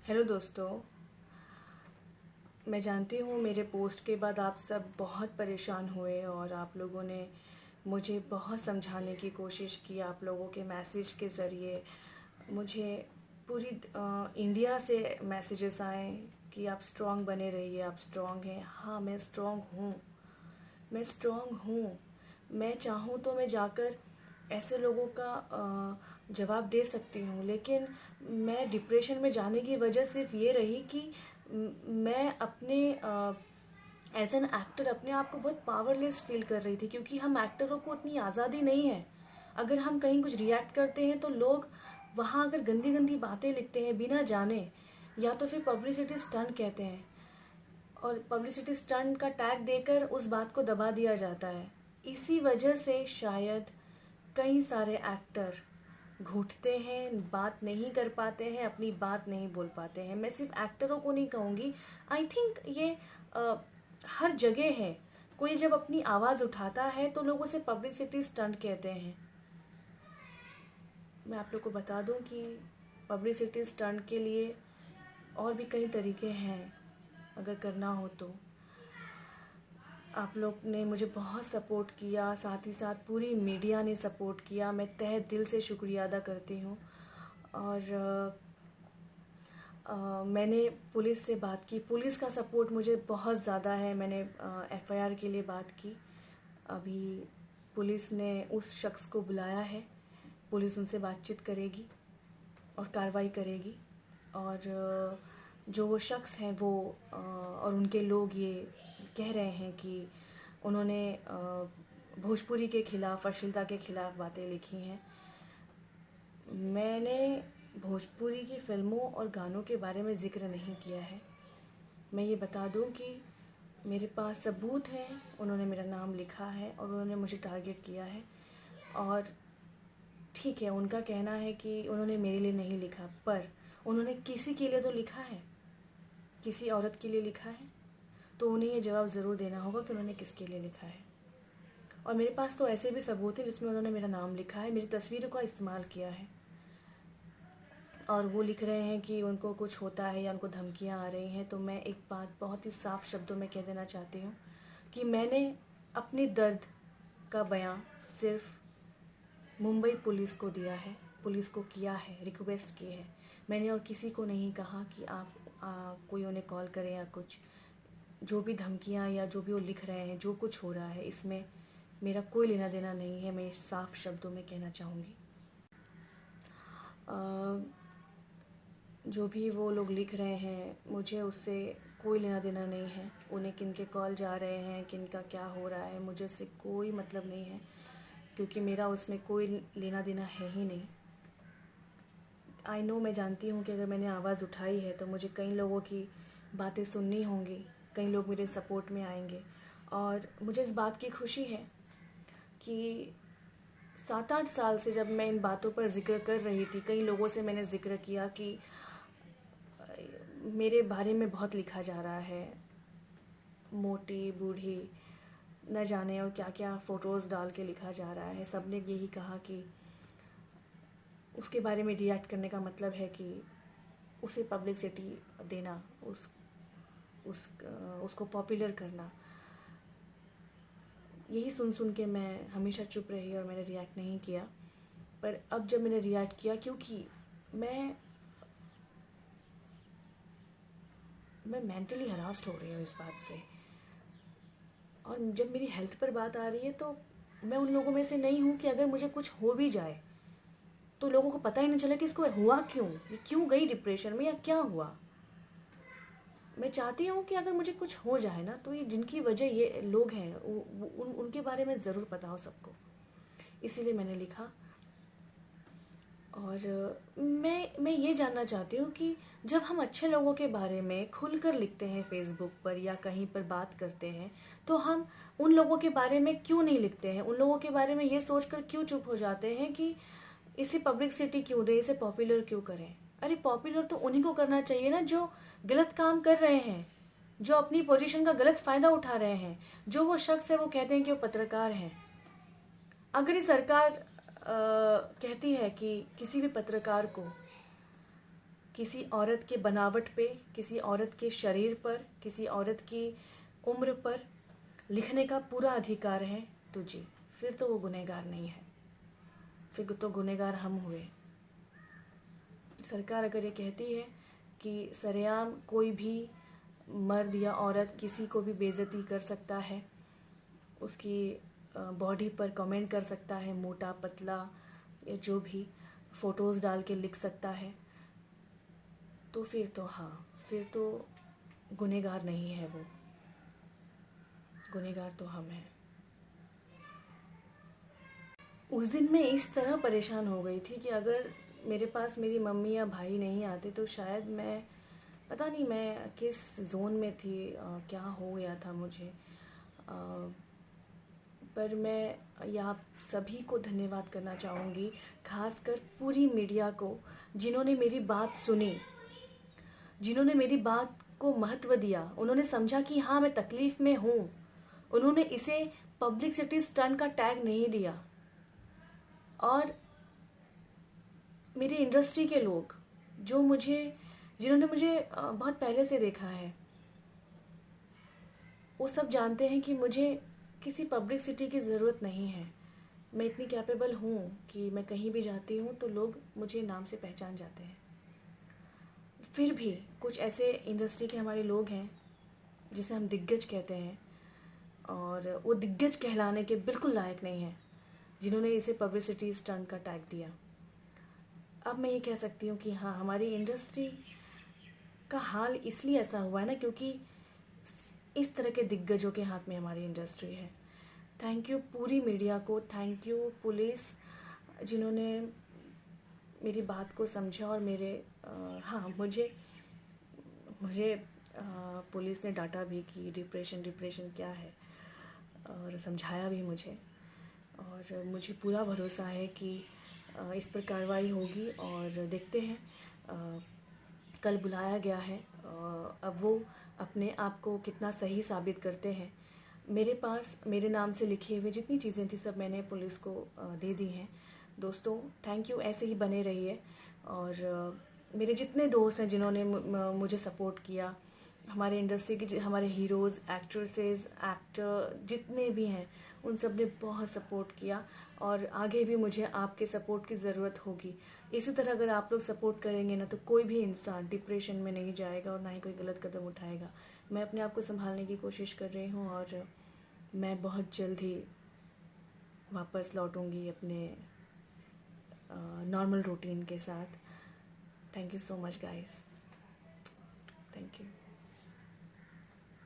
Hello दोस्तों। मैं जानती हूँ मेरे पोस्ट के बाद आप सब बहुत परेशान हुए और आप लोगों ने मुझे बहुत समझाने की कोशिश की। आप लोगों के मैसेज के ज़रिए मुझे पूरी इंडिया से मैसेजेस आए कि आप स्ट्रांग बने रहिए, आप स्ट्रांग हैं। हाँ, मैं स्ट्रांग हूँ, मैं स्ट्रांग हूँ। मैं चाहूँ तो मैं जाकर ऐसे लोगों का जवाब दे सकती हूँ, लेकिन मैं डिप्रेशन में जाने की वजह सिर्फ ये रही कि मैं अपने एज एन एक्टर अपने आप को बहुत पावरलेस फील कर रही थी, क्योंकि हम एक्टरों को उतनी आज़ादी नहीं है। अगर हम कहीं कुछ रिएक्ट करते हैं तो लोग वहाँ अगर गंदी गंदी बातें लिखते हैं बिना जाने, या तो फिर पब्लिसिटी स्टंट कहते हैं, और पब्लिसिटी स्टंट का टैग देकर उस बात को दबा दिया जाता है। इसी वजह से शायद कई सारे एक्टर घुटते हैं, बात नहीं कर पाते हैं, अपनी बात नहीं बोल पाते हैं। मैं सिर्फ एक्टरों को नहीं कहूँगी, आई थिंक ये अ, हर जगह है। कोई जब अपनी आवाज़ उठाता है तो लोग उसे पब्लिसिटी स्टंट कहते हैं। मैं आप लोग को बता दूं कि पब्लिसिटी स्टंट के लिए और भी कई तरीके हैं, अगर करना हो तो। आप लोग ने मुझे बहुत सपोर्ट किया, साथ ही साथ पूरी मीडिया ने सपोर्ट किया। मैं तहे दिल से शुक्रिया अदा करती हूँ। और मैंने पुलिस से बात की, पुलिस का सपोर्ट मुझे बहुत ज़्यादा है। मैंने एफआईआर के लिए बात की। अभी पुलिस ने उस शख्स को बुलाया है, पुलिस उनसे बातचीत करेगी और कार्रवाई करेगी। और जो वो शख्स हैं वो और उनके लोग ये कह रहे हैं कि उन्होंने भोजपुरी के खिलाफ, अश्लीलता के खिलाफ बातें लिखी हैं। मैंने भोजपुरी की फिल्मों और गानों के बारे में ज़िक्र नहीं किया है। मैं ये बता दूं कि मेरे पास सबूत हैं, उन्होंने मेरा नाम लिखा है और उन्होंने मुझे टारगेट किया है। और ठीक है, उनका कहना है कि उन्होंने मेरे लिए नहीं लिखा, पर उन्होंने किसी के लिए तो लिखा है, किसी औरत के लिए लिखा है, तो उन्हें ये जवाब ज़रूर देना होगा कि उन्होंने किसके लिए लिखा है। और मेरे पास तो ऐसे भी सबूत हैं जिसमें उन्होंने मेरा नाम लिखा है, मेरी तस्वीरों का इस्तेमाल किया है, और वो लिख रहे हैं कि उनको कुछ होता है या उनको धमकियां आ रही हैं। तो मैं एक बात बहुत ही साफ शब्दों में कह देना चाहती हूँ कि मैंने अपने दर्द का बयां सिर्फ मुंबई पुलिस को दिया है, पुलिस को किया है, रिक्वेस्ट की है। मैंने और किसी को नहीं कहा कि आप कोई उन्हें कॉल करें या कुछ। जो भी धमकियां या जो भी वो लिख रहे हैं, जो कुछ हो रहा है, इसमें मेरा कोई लेना देना नहीं है। मैं साफ शब्दों में कहना चाहूँगी। जो भी वो लोग लिख रहे हैं, मुझे उससे कोई लेना देना नहीं है। उन्हें किन के कॉल जा रहे हैं, किन का क्या हो रहा है, मुझे उससे कोई मतलब नहीं है, क्योंकि मेरा उसमें कोई लेना देना है ही नहीं। आई नो, मैं जानती हूँ कि अगर मैंने आवाज़ उठाई है तो मुझे कई लोगों की बातें सुननी होंगी, कई लोग मेरे सपोर्ट में आएंगे। और मुझे इस बात की खुशी है कि 7-8 साल से जब मैं इन बातों पर ज़िक्र कर रही थी, कई लोगों से मैंने ज़िक्र किया कि मेरे बारे में बहुत लिखा जा रहा है, मोटी बूढ़ी न जाने और क्या क्या फ़ोटोज़ डाल के लिखा जा रहा है। सब ने यही कहा कि उसके बारे में रिएक्ट करने का मतलब है कि उसे पब्लिसिटी देना, उस उसको पॉपुलर करना। यही सुन सुन के मैं हमेशा चुप रही और मैंने रिएक्ट नहीं किया। पर अब जब मैंने रिएक्ट किया, क्योंकि मैं मैं मेंटली हरास्ड हो रही हूँ इस बात से। और जब मेरी हेल्थ पर बात आ रही है तो मैं उन लोगों में से नहीं हूँ कि अगर मुझे कुछ हो भी जाए तो लोगों को पता ही नहीं चला कि इसको हुआ क्यों, ये क्यों गई डिप्रेशन में या क्या हुआ। मैं चाहती हूँ कि अगर मुझे कुछ हो जाए ना, तो ये जिनकी वजह ये लोग हैं उनके बारे में ज़रूर पता हो सबको। इसीलिए मैंने लिखा। और मैं ये जानना चाहती हूँ कि जब हम अच्छे लोगों के बारे में खुलकर लिखते हैं फेसबुक पर या कहीं पर बात करते हैं, तो हम उन लोगों के बारे में क्यों नहीं लिखते हैं? उन लोगों के बारे में ये सोचकर क्यों चुप हो जाते हैं कि इसे पब्लिसिटी क्यों दें, इसे पॉपुलर क्यों करें? अरे पॉपुलर तो उन्हीं को करना चाहिए ना जो गलत काम कर रहे हैं, जो अपनी पोजीशन का गलत फायदा उठा रहे हैं। जो वो शख्स है वो कहते हैं कि वो पत्रकार हैं। अगर ये सरकार कहती है कि किसी भी पत्रकार को किसी औरत के बनावट पे, किसी औरत के शरीर पर, किसी औरत की उम्र पर लिखने का पूरा अधिकार है तुझे, फिर तो वो गुनहगार नहीं है, फिर तो गुनहगार हम हुए। सरकार अगर ये कहती है कि सरेआम कोई भी मर्द या औरत किसी को भी बेइज्जती कर सकता है, उसकी बॉडी पर कमेंट कर सकता है, मोटा पतला या जो भी फ़ोटोज़ डाल के लिख सकता है, तो फिर तो हाँ, फिर तो गुनहगार नहीं है वो, गुनहगार तो हम हैं। उस दिन मैं इस तरह परेशान हो गई थी कि अगर मेरे पास मेरी मम्मी या भाई नहीं आते तो शायद मैं, पता नहीं मैं किस जोन में थी, क्या हो गया था मुझे। पर मैं यहाँ सभी को धन्यवाद करना चाहूँगी, खासकर पूरी मीडिया को, जिन्होंने मेरी बात सुनी, जिन्होंने मेरी बात को महत्व दिया। उन्होंने समझा कि हाँ मैं तकलीफ़ में हूँ। उन्होंने इसे पब्लिसिटी स्टंट का टैग नहीं दिया। और मेरी इंडस्ट्री के लोग जो मुझे, जिन्होंने मुझे बहुत पहले से देखा है, वो सब जानते हैं कि मुझे किसी पब्लिसिटी की ज़रूरत नहीं है। मैं इतनी कैपेबल हूँ कि मैं कहीं भी जाती हूँ तो लोग मुझे नाम से पहचान जाते हैं। फिर भी कुछ ऐसे इंडस्ट्री के हमारे लोग हैं जिसे हम दिग्गज कहते हैं, और वो दिग्गज कहलाने के बिल्कुल लायक नहीं हैं, जिन्होंने इसे पब्लिसिटी स्टंट का टैग दिया। अब मैं ये कह सकती हूँ कि हाँ, हमारी इंडस्ट्री का हाल इसलिए ऐसा हुआ है ना, क्योंकि इस तरह के दिग्गजों के हाथ में हमारी इंडस्ट्री है। थैंक यू पूरी मीडिया को, थैंक यू पुलिस, जिन्होंने मेरी बात को समझा और मेरे हाँ, मुझे मुझे पुलिस ने डांटा भी कि डिप्रेशन क्या है, और समझाया भी मुझे। और मुझे पूरा भरोसा है कि इस पर कार्रवाई होगी, और देखते हैं। कल बुलाया गया है, अब वो अपने आप को कितना सही साबित करते हैं। मेरे पास मेरे नाम से लिखे हुए जितनी चीज़ें थी सब मैंने पुलिस को दे दी हैं। दोस्तों थैंक यू, ऐसे ही बने रहिए। और मेरे जितने दोस्त हैं जिन्होंने मुझे सपोर्ट किया, हमारे इंडस्ट्री के हमारे हीरोज़, एक्ट्रेसेस, एक्टर जितने भी हैं, उन सब ने बहुत सपोर्ट किया, और आगे भी मुझे आपके सपोर्ट की ज़रूरत होगी। इसी तरह अगर आप लोग सपोर्ट करेंगे ना, तो कोई भी इंसान डिप्रेशन में नहीं जाएगा और ना ही कोई गलत कदम उठाएगा। मैं अपने आप को संभालने की कोशिश कर रही हूँ, और मैं बहुत जल्द ही वापस लौटूंगी अपने नॉर्मल रूटीन के साथ। Thank you so much guys, thank you.